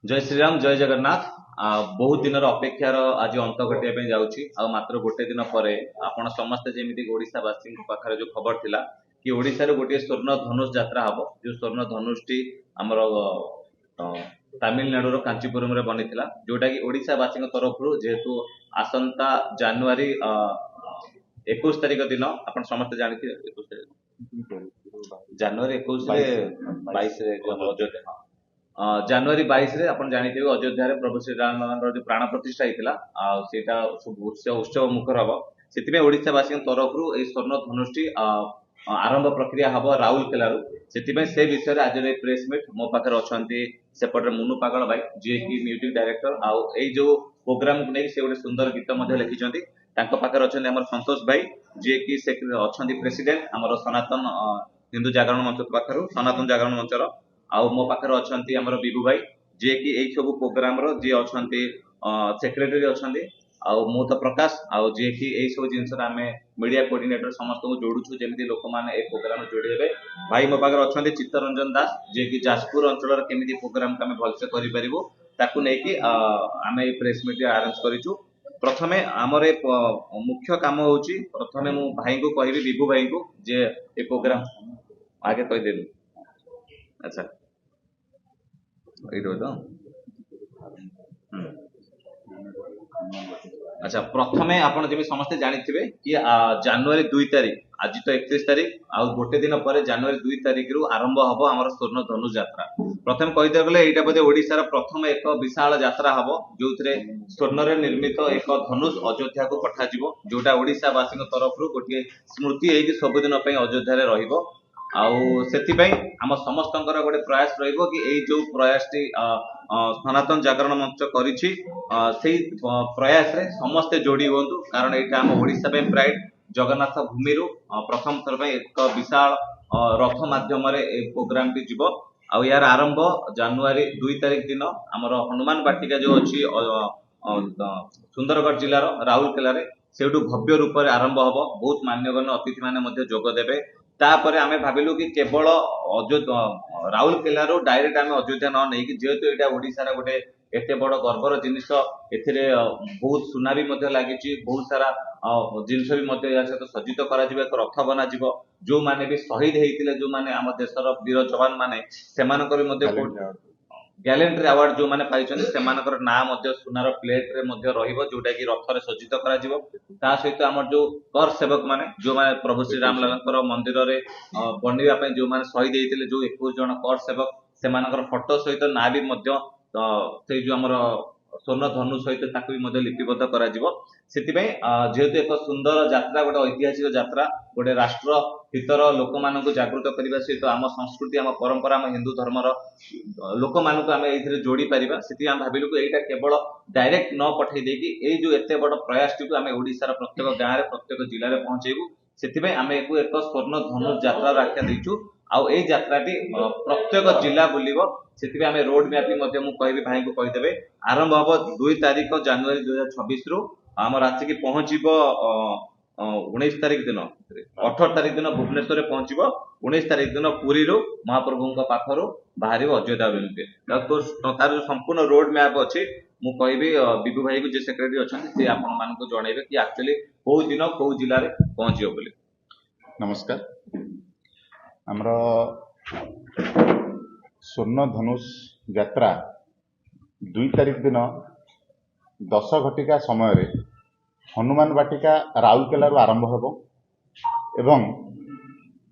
जय श्रीराम जय जगन्नाथ। बहुत दिन अपेक्षार आज अंत घटिया जाऊँगी मात्र गोटे दिन पर आपण समस्ते जमी ओडावासी पाखे जो खबर थिला कि ओडिशार गोटे स्वर्ण धनुष यात्रा हम जो स्वर्ण धनुष टी आमर तमिलनाडुर कांचीपुरम रे बनी जोटा कि ओडावासी तरफ जेहेतु आसंता जानुरी 21 तारिख दिन आप समस्ते जानते 21 तारिख जानुरी 21 22 अयोध्या जनवरी 22 रे आपण जानिथे अयोध्या रे प्रभु श्री राम जो प्राण प्रतिष्ठा होता सेटा उत्सव मुखर हम से ओडावासी तरफ स्वर्ण धनुष्टी आरंभ प्रक्रिया हम राउरकेला से विषय आज प्रेस मीट मो पाखे अच्छा सेपटे मुनु पागल भाई जी की म्यूजिक डायरेक्टर आउ जो प्रोग्राम को नहीं से गोटे सुंदर गीत लिखिं पाखे अच्छा संतोष भाई जी की अच्छा प्रेसिडेंट आम सनातन हिंदू जागरण मंच पाखर सनातन जागरण मंचर आउ मो पाखे अच्छा विभू भाई जी की यही सब प्रोग्राम जी अच्छा सेक्रेटरी अच्छा आउ मु तो प्रकाश आउ जी की यही सब जिन मीडिया कोऑर्डिनेटर समस्त को जोड़ुछु जमी लोक मैंने ए प्रोग्राम जोड़ी हे भाई मो पाखे अच्छा चित्तरंजन दास जी की जाजपुर अंचल केमी प्रोग्राम को भलसे करें आम प्रेस मीट आरेंज करूँ। प्रथमे आमर मुख्य काम हूँ प्रथमे मु भाई को कहि विभू भाई को जे ए प्रोग्राम आगे कहीदेलु अच्छा तो अच्छा प्रथमे आपण जमी समस्ते जानिथिबे कि जनवरी 2 तारिख आज तो 31 तारिख आ गोटे दिन पर जनवरी 2 तारिख रु आरंभ हबो हमर स्वर्ण धनुष यात्रा। प्रथम कहिते गले एटा बोधे ओडिसा रा प्रथम एक विशाल यात्रा हबो जोथरे स्वर्ण रे निर्मित एक धनुष अयोध्या को पठा जिवो जोटा ओडिसा वासी तरफ रु गोटे स्मृति एकी सब दिन पई अयोध्या रे रहिबो आउ सेतिपई आम समस्तंकर गोटे प्रयास रहिबो कि एई जो प्रयास टी सनातन जागरण मंच करिछि सेई प्रयास रे समस्ते जोड़ी हुंतु कारण एटा आम ओडिसा पे प्राइड जगन्नाथ भूमि रु प्रथम थर पे एक विशाल रथ माध्यम रे ए प्रोग्राम टी जिवो आउ यार आरंभ जनवरी 2 तारिख दिन हमर हनुमान बाटिका जो अछि सुंदरगढ़ जिल्ला रो राउरकेला रे सेठू भव्य रूप रे आरंभ हबो बहुत मान्यगण्य अतिथि माने मध्ये जोग देबे तापर आमे भाबिलु कि केवल अयोध्या राउरकेला रो डायरेक्ट आमे अयोध्या न नै कि जेहेतु एटा ओडिसा रा गोटे एते बड़ गर्वर जिनिस एथिरे बहुत सुना भी मध्ये लागिछि बहुत सारा जिनिस भी मध्ये या सहित सज्जित करा जिवो एक रथ बना जिवो जो माने भी शहीद हेतिले जो माने हम देशर वीर जवान माने सेमानकर मध्ये गैलेंट्री अवार्ड जो माने पाइछन सेमानकर ना मध्ये सुनार प्लेट रे मध्ये रहिबो जोटा कि रथ रे सज्जित करा जिवो ता सहित हमर जो कर सेवक माने जो माने प्रभु श्री राम लालकर मंदिर रे बनिबा पय जो माने शहीद हेतिले जो 21 जन कर सेवक सेमानकर फोटो सहित ना भी मध्ये से जो हमर स्वर्ण धनु सहित ताकू भी मध्ये लिपिबद्ध करा जिवो सेति जेहेतु एक सुंदर यात्रा गोटे ऐतिहासिक यात्रा गोटे राष्ट्र हितर लोक मान जागृत करने सहित आम संस्कृति आम परंपरा आम हिंदू धर्मर लोक मान जोड़ी पारिबा सेति हम भाबिलु कि एटा केवल डायरेक्ट न पठै देकी ए जो एते बड़ प्रयास टी आम ओडिसा प्रत्येक गाँव रे प्रत्येक जिले में पहुंचेबू सेति आम एक स्वर्ण धनु यात्रा आख्या देचु आउ ए यात्राटी प्रत्येक जिला बुलिबो सेति आम रोड मैपिंग मध्य मु कहबी भाई को कहिदेबे आरंभ हबो 2 तारिख जनवरी 2026 रु आमर आसिक पहुंचीबो 19 तारिख दिन 18 तारिख दिन भुवनेश्वर पहुंचीबो 19 तारिख दिन पुरी रु महाप्रभु पाखरु बाहर अयोध्या अभिमुखे तार संपूर्ण रोड मैप अच्छी मु कहबी विभू भाई को जे सेक्रेटरी अच्छा से आपण मानक जणेबे कि एक्चुअली को दिन को जिले में पहुंचो बोली। नमस्कार हमरो स्वर्ण धनुष यात्रा 2 तारिख दिन 10 घटिका समय रे हनुमान बाटिका राउरकेला आरंभ हेबो एवं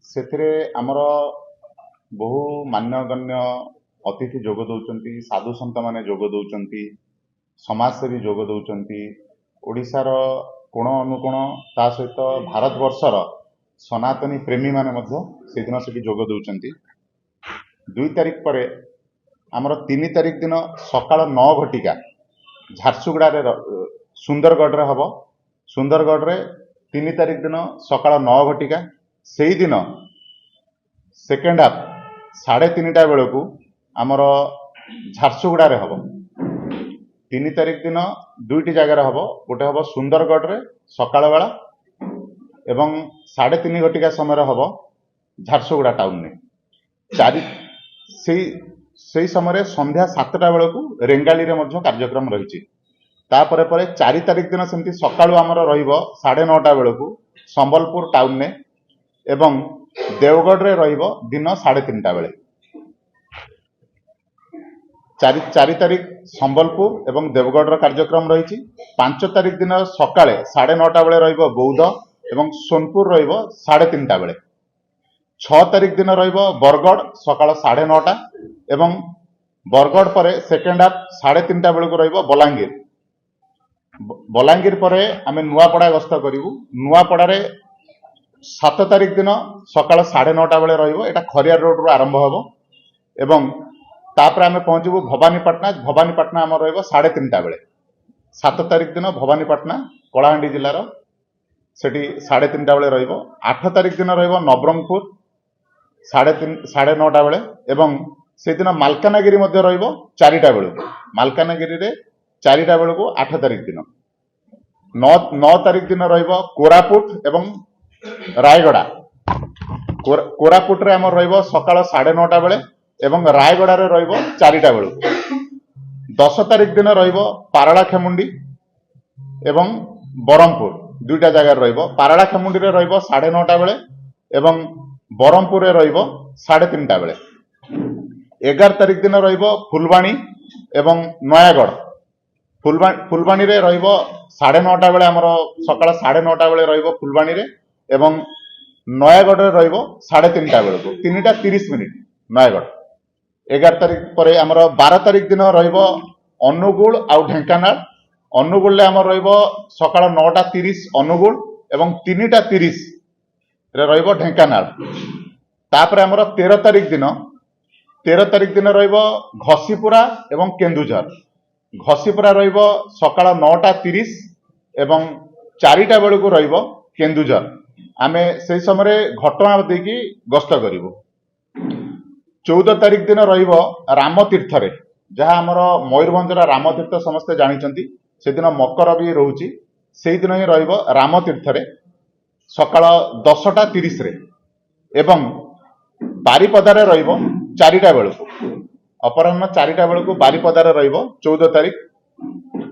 सेथिरे हमर बहु मान्यगण्य अतिथि जोग दउचंती साधु संत माने जोग दउचंती समाजसेवी जोग दउचंती ओडिशार कोण अनुकोण ता सहित भारत वर्षर सनातनी प्रेमी माने मध्य से दिन से जोग दउचंती 2 तारिख पर आमर 3 तारिख दिन सकाळ 9 घटिका झारसुगुड़ा रे सुंदरगढ़ रे हबो सुंदरगढ़ रे 3 तारिख दिन सकाळ 9 घटिका सेही दिन सेकेंड हाफ 3:30 बेलू आमर झारसुगुड़ा रे हबो 3 तारिख दिन दुईटी जगार हबो गोटे हबो सुंदरगढ़ रे सकाळ बेला एवं 3:30 घटिका समय हबो झारसुगुड़ा टाउन में चारि ସେଇ ସମୟରେ ସନ୍ଧ୍ୟା 7ଟା ବେଳକୁ ରେଙ୍ଗାଲିରେ ମଧ୍ୟ କାର୍ଯ୍ୟକ୍ରମ ରହିଛି। ତାପରେ ପରେ 4 ତାରିଖ ଦିନ ସେମିତି ସକାଳୁ ଆମର ରହିବ 9:30 ବେଳକୁ ସମ୍ବଲପୁର ଟାଉନରେ ଏବଂ ଦେଓଗଡ଼ରେ ରହିବ ଦିନ 3:30 ବେଳେ। 4 ତାରିଖ ସମ୍ବଲପୁର ଏବଂ ଦେଓଗଡ଼ର କାର୍ଯ୍ୟକ୍ରମ ରହିଛି। 5 ତାରିଖ ଦିନ ସକାଳେ 9:30 ବେଳେ ରହିବ ବୌଦ୍ଧ ଏବଂ ସୋନପୁର ରହିବ 3:30 ବେଳେ। 6 ତାରିଖ ଦିନ ରହିବ ବରଗଡ଼ ସକାଳ 9:30 ଏବଂ ବରଗଡ଼ ପରେ ସେକେଣ୍ଡ ହାଫ୍ 3:30 ବେଳକୁ ରହିବ ବଲାଙ୍ଗୀର। ବଲାଙ୍ଗୀର ପରେ ଆମେ ନୂଆପଡ଼ା ଗସ୍ତ କରିବୁ। ନୂଆପଡ଼ାରେ 7 ତାରିଖ ଦିନ ସକାଳ 9:30 ବେଳେ ରହିବ। ଏଟା ଖରିଆର ରୋଡରୁ ଆରମ୍ଭ ହେବ ଏବଂ ତାପରେ ଆମେ ପହଞ୍ଚିବୁ ଭବାନୀପାଟଣା। ଭବାନୀପାଟଣା ଆମର ରହିବ 3:30 ବେଳେ। 7 ତାରିଖ ଦିନ ଭବାନୀପାଟଣା କଳାହାଣ୍ଡି ଜିଲ୍ଲାର ସେଠି 3:30 ବେଳେ ରହିବ। 8 ତାରିଖ ଦିନ ରହିବ ନବରଙ୍ଗପୁର 9:30 ବେଳେ ଏବଂ ସେଦିନ ମାଲକାନଗିରି ମଧ୍ୟ ରହିବ 4ଟା ବେଳକୁ। ମାଲକାନଗିରିରେ 4ଟା ବେଳକୁ 8 ତାରିଖ ଦିନ। 9 ତାରିଖ ଦିନ ରହିବ କୋରାପୁଟ ଏବଂ ରାୟଗଡ଼ା। କୋରାପୁଟରେ ଆମର ରହିବ ସକାଳ 9:30 ବେଳେ ଏବଂ ରାୟଗଡ଼ାରେ ରହିବ 4ଟା ବେଳକୁ। 10 ତାରିଖ ଦିନ ରହିବ ପାରଳାଖେମୁଣ୍ଡି ଏବଂ ବରହମପୁର 2ଟା ଜାଗାରେ ରହିବ। ପାରଳାଖେମୁଣ୍ଡିରେ ରହିବ 9:30 ବେଳେ ଏବଂ ବରହମପୁରରେ ରହିବ 3:30 ବେଳେ। 11 ତାରିଖ ଦିନ ରହିବ ଫୁଲବାଣୀ ଏବଂ ନୟାଗଡ଼। ଫୁଲବାଣୀରେ ରହିବ 9:30 ବେଳେ ଆମର ସକାଳ 9:30 ବେଳେ ରହିବ ଫୁଲବାଣୀରେ ଏବଂ ନୟାଗଡ଼ରେ ରହିବ 3:30 ବେଳକୁ 3:30 ନୟାଗଡ଼। 11 ତାରିଖ ପରେ ଆମର 12 ତାରିଖ ଦିନ ରହିବ ଅନୁଗୁଳ ଆଉ ଢେଙ୍କାନାଳ। ଅନୁଗୁଳରେ ଆମର ରହିବ ସକାଳ 9:30 ଅନୁଗୁଳ ଏବଂ 3:30 ରେ ରହିବ ଢେଙ୍କାନାଳ। ତାପରେ ଆମର 13 ତାରିଖ ଦିନ ରହିବ ଘସିପୁରା ଏବଂ କେନ୍ଦୁଝର। ଘସିପୁରା ରହିବ ସକାଳ 9:30 ଏବଂ 4ଟା ବେଳକୁ ରହିବ କେନ୍ଦୁଝର। ଆମେ ସେଇ ସମୟରେ ଘଟଗାଁ ଦେଇକି ଗସ୍ତ କରିବୁ। 14 ତାରିଖ ଦିନ ରହିବ ରାମତୀର୍ଥରେ, ଯାହା ଆମର ମୟୂରଭଞ୍ଜର ରାମତୀର୍ଥ ସମସ୍ତେ ଜାଣିଛନ୍ତି। ସେଦିନ ମକର ବି ରହୁଛି। ସେଇଦିନ ହିଁ ରହିବ ରାମତୀର୍ଥରେ ସକାଳ 10:30 ଏବଂ ବାରିପଦାରେ ରହିବ 4ଟା ବେଳକୁ। ଅପରାହ୍ନ 4ଟା ବେଳକୁ ବାରିପଦାରେ ରହିବ 14 ତାରିଖ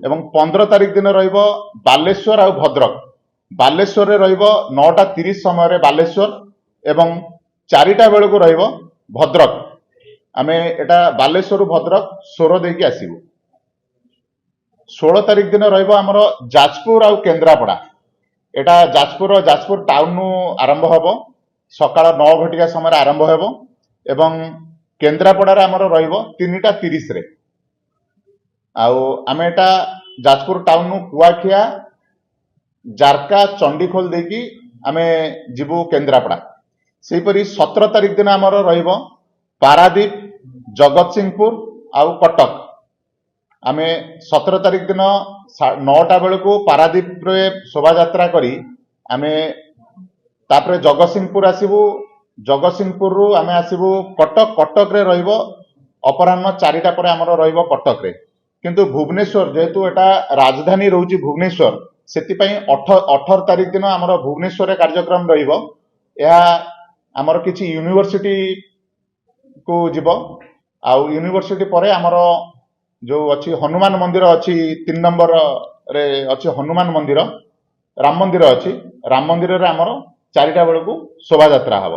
ଏବଂ 15 ତାରିଖ ଦିନ ରହିବ ବାଲେଶ୍ୱର ଆଉ ଭଦ୍ରକ। ବାଲେଶ୍ୱରରେ ରହିବ 9:30 ସମୟରେ ବାଲେଶ୍ୱର ଏବଂ 4ଟା ବେଳକୁ ରହିବ ଭଦ୍ରକ। ଆମେ ଏଟା ବାଲେଶ୍ୱରରୁ ଭଦ୍ରକ ସୋର ଦେଇକି ଆସିବୁ। 16 ତାରିଖ ଦିନ ରହିବ ଆମର ଯାଜପୁର ଆଉ କେନ୍ଦ୍ରାପଡ଼ା। ଏଟା ଯାଜପୁର ଟାଉନରୁ ଆରମ୍ଭ ହେବ ସକାଳ 9 ଘଟିକା ସମୟରେ ଆରମ୍ଭ ହେବ ଏବଂ କେନ୍ଦ୍ରାପଡ଼ାରେ ଆମର ରହିବ 3:30 ଆଉ ଆମେ ଏଟା ଯାଜପୁର ଟାଉନରୁ କୁଆଖିଆ ଜାରକା ଚଣ୍ଡିଖୋଲ ଦେଇକି ଆମେ ଯିବୁ କେନ୍ଦ୍ରାପଡ଼ା। ସେହିପରି 17 ତାରିଖ ଦିନ ଆମର ରହିବ ପାରାଦୀପ ଜଗତସିଂହପୁର ଆଉ କଟକ। ଆମେ 17 ତାରିଖ ଦିନ 9ଟା ବେଳକୁ ପାରାଦୀପରେ ଶୋଭାଯାତ୍ରା କରି ଆମେ ତାପରେ ଜଗତସିଂହପୁର ଆସିବୁ। ଜଗତସିଂହପୁରରୁ ଆମେ ଆସିବୁ କଟକ। କଟକରେ ରହିବ ଅପରାହ୍ନ 4ଟା ପରେ ଆମର ରହିବ କଟକରେ। କିନ୍ତୁ ଭୁବନେଶ୍ୱର ଯେହେତୁ ଏଟା ରାଜଧାନୀ ରହୁଛି ଭୁବନେଶ୍ୱର, ସେଥିପାଇଁ 18 ତାରିଖ ଦିନ ଆମର ଭୁବନେଶ୍ୱରରେ କାର୍ଯ୍ୟକ୍ରମ ରହିବ। ଏହା ଆମର କିଛି ୟୁନିଭର୍ସିଟି କୁ ଯିବ ଆଉ ୟୁନିଭର୍ସିଟି ପରେ ଆମର ଯୋଉ ଅଛି ହନୁମାନ ମନ୍ଦିର ଅଛି 3 ନମ୍ବରରେ ଅଛି ହନୁମାନ ମନ୍ଦିର, ରାମ ମନ୍ଦିର ଅଛି। ରାମ ମନ୍ଦିରରେ ଆମର 4ଟା ବେଳକୁ ଶୋଭାଯାତ୍ରା ହେବ।